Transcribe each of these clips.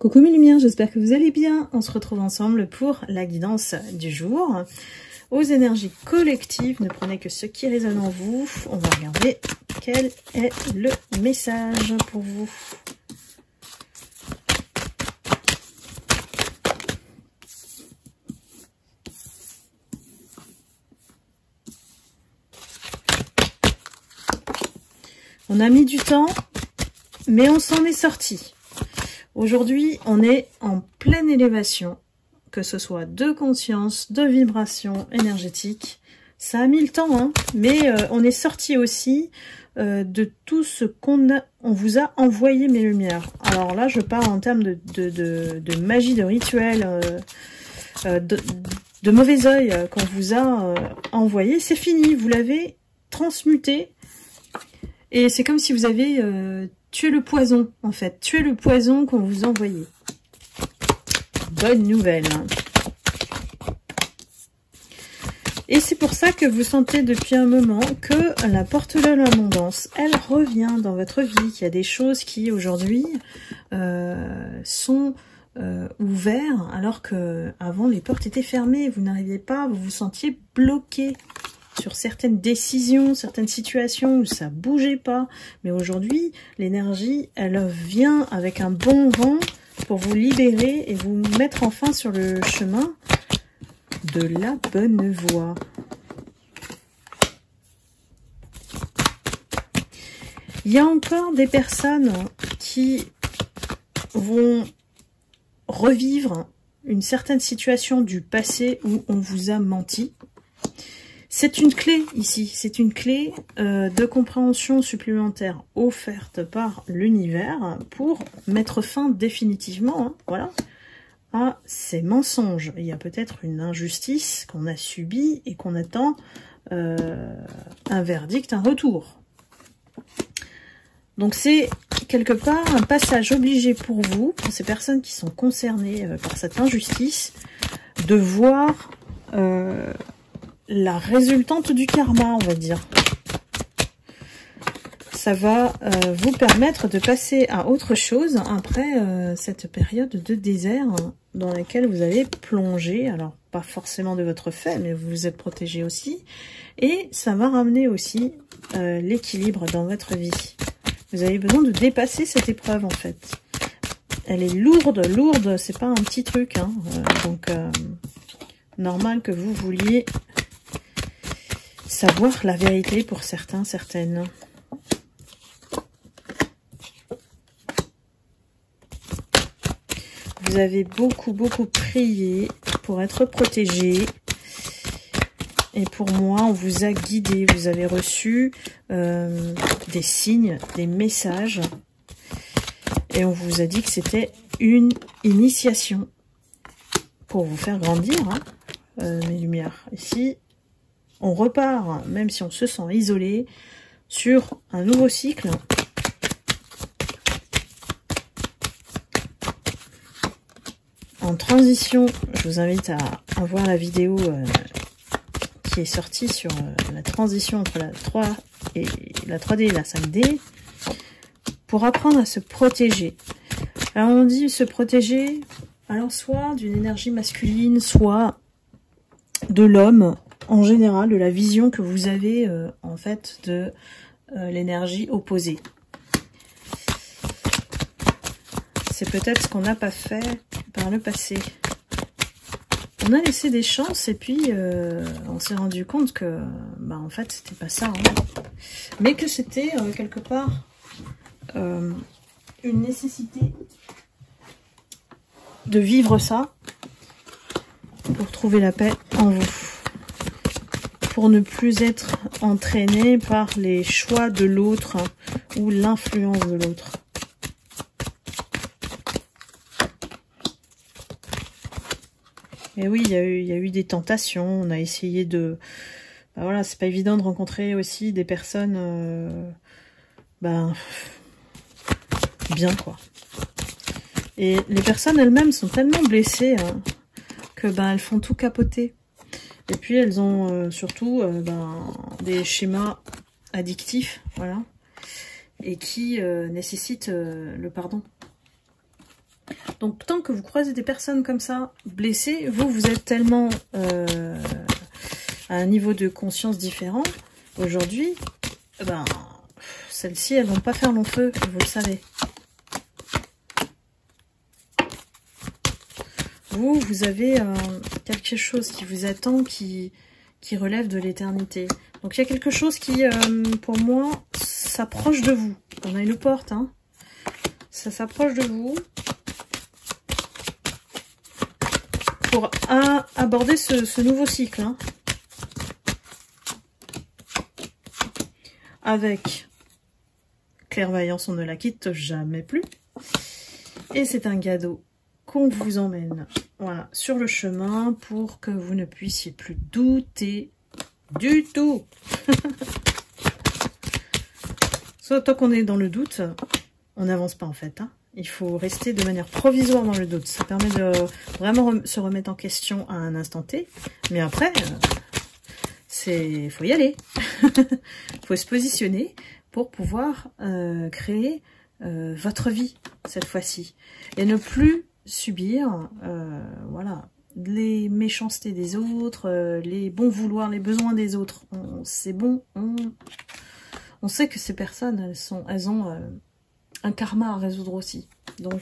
Coucou mes lumières, j'espère que vous allez bien. On se retrouve ensemble pour la guidance du jour. Aux énergies collectives, ne prenez que ce qui résonne en vous. On va regarder quel est le message pour vous. On a mis du temps, mais on s'en est sorti. Aujourd'hui, on est en pleine élévation, que ce soit de conscience, de vibration énergétique. Ça a mis le temps, hein, mais on est sorti aussi de tout ce on vous a envoyé, mes lumières. Alors là, je parle en termes de magie, de rituel, de mauvais oeil qu'on vous a envoyé. C'est fini, vous l'avez transmuté. Et c'est comme si vous avez tué le poison, en fait. Tué le poison qu'on vous envoyait. Bonne nouvelle. Et c'est pour ça que vous sentez depuis un moment que la porte de l'abondance, elle revient dans votre vie. Il y a des choses qui, aujourd'hui, sont ouvertes, alors que avant les portes étaient fermées. Vous n'arriviez pas, vous vous sentiez bloqué sur certaines décisions, certaines situations où ça bougeait pas. Mais aujourd'hui, l'énergie, elle vient avec un bon vent pour vous libérer et vous mettre enfin sur le chemin de la bonne voie. Il y a encore des personnes qui vont revivre une certaine situation du passé où on vous a menti. C'est une clé ici, c'est une clé de compréhension supplémentaire offerte par l'univers pour mettre fin définitivement, hein, voilà, à ces mensonges. Il y a peut-être une injustice qu'on a subie et qu'on attend un verdict, un retour. Donc c'est quelque part un passage obligé pour vous, pour ces personnes qui sont concernées par cette injustice, de voir la résultante du karma, on va dire. Ça va vous permettre de passer à autre chose après cette période de désert dans laquelle vous avez plongé. Alors, pas forcément de votre fait, mais vous vous êtes protégé aussi. Et ça va ramener aussi l'équilibre dans votre vie. Vous avez besoin de dépasser cette épreuve, en fait. Elle est lourde, c'est pas un petit truc, hein. Donc, normal que vous vouliez savoir la vérité pour certains, certaines. Vous avez beaucoup prié pour être protégé. Et pour moi, on vous a guidé. Vous avez reçu des signes, des messages. Et on vous a dit que c'était une initiation pour vous faire grandir, hein, mes lumières. Ici, on repart, même si on se sent isolé, sur un nouveau cycle. En transition, je vous invite à voir la vidéo qui est sortie sur la transition entre la 3D et la 5D, pour apprendre à se protéger. Alors on dit se protéger, alors soit d'une énergie masculine, soit de l'homme, en général, de la vision que vous avez en fait de l'énergie opposée. C'est peut-être ce qu'on n'a pas fait par le passé. On a laissé des chances et puis on s'est rendu compte que en fait c'était pas ça, hein. Mais que c'était quelque part une nécessité de vivre ça pour trouver la paix en vous. Pour ne plus être entraîné par les choix de l'autre ou l'influence de l'autre. Et oui, il y a eu des tentations, on a essayé de... voilà, c'est pas évident de rencontrer aussi des personnes... bien, quoi. Et les personnes elles-mêmes sont tellement blessées hein, que elles font tout capoter. Et puis elles ont surtout des schémas addictifs, voilà, et qui nécessitent le pardon. Donc tant que vous croisez des personnes comme ça, blessées, vous êtes tellement à un niveau de conscience différent aujourd'hui, ben, celles-ci, elles vont pas faire long feu, vous le savez. Vous avez quelque chose qui vous attend, qui relève de l'éternité. Donc il y a quelque chose qui, pour moi, s'approche de vous. On a une porte, hein. Ça s'approche de vous pour aborder ce nouveau cycle, hein. Avec clairvoyance, on ne la quitte jamais plus. Et c'est un cadeau qu'on vous emmène, voilà, sur le chemin pour que vous ne puissiez plus douter du tout. Soit tant qu'on est dans le doute, on n'avance pas en fait, hein. Il faut rester de manière provisoire dans le doute. Ça permet de vraiment se remettre en question à un instant T. Mais après, faut y aller. Faut se positionner pour pouvoir créer votre vie cette fois-ci. Et ne plus subir voilà, les méchancetés des autres, les bons vouloirs, les besoins des autres. C'est bon, on sait que ces personnes, elles ont un karma à résoudre aussi. Donc,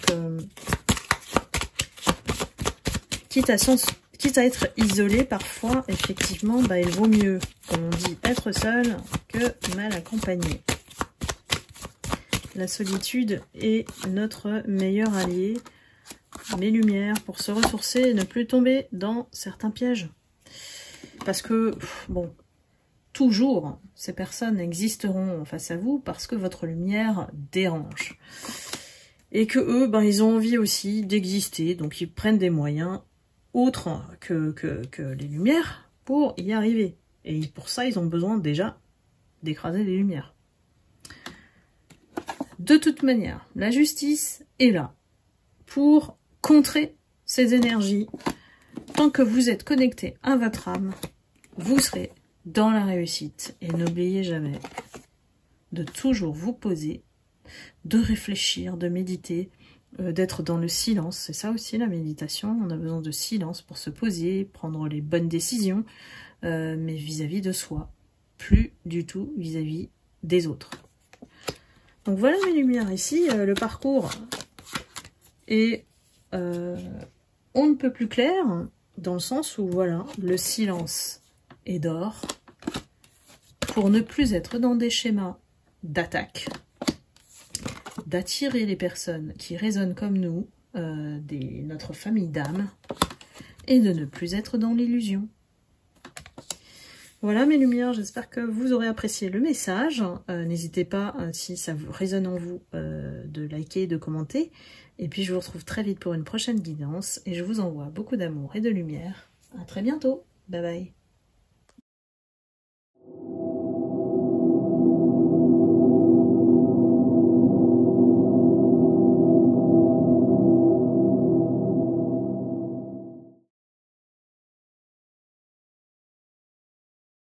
quitte à être isolé, parfois, effectivement, bah, il vaut mieux, comme on dit, être seul que mal accompagné. La solitude est notre meilleur allié, mes lumières, pour se ressourcer et ne plus tomber dans certains pièges. Parce que, bon, toujours, ces personnes existeront face à vous parce que votre lumière dérange. Et que eux, ben, ils ont envie aussi d'exister, donc ils prennent des moyens autres que les lumières pour y arriver. Et pour ça, ils ont besoin déjà d'écraser les lumières. De toute manière, la justice est là pour contrer ces énergies. Tant que vous êtes connecté à votre âme, vous serez dans la réussite. Et n'oubliez jamais de toujours vous poser, de réfléchir, de méditer, d'être dans le silence. C'est ça aussi la méditation. On a besoin de silence pour se poser, prendre les bonnes décisions, mais vis-à-vis de soi. Plus du tout vis-à-vis des autres. Donc voilà mes lumières ici. Le parcours est on ne peut plus clair, dans le sens où voilà, le silence est d'or. Pour ne plus être dans des schémas d'attaque, d'attirer les personnes qui résonnent comme nous, notre famille d'âme, et de ne plus être dans l'illusion. Voilà mes lumières, j'espère que vous aurez apprécié le message. N'hésitez pas, si ça vous résonne en vous, de liker, de commenter. Et puis je vous retrouve très vite pour une prochaine guidance, et je vous envoie beaucoup d'amour et de lumière. À très bientôt, bye bye.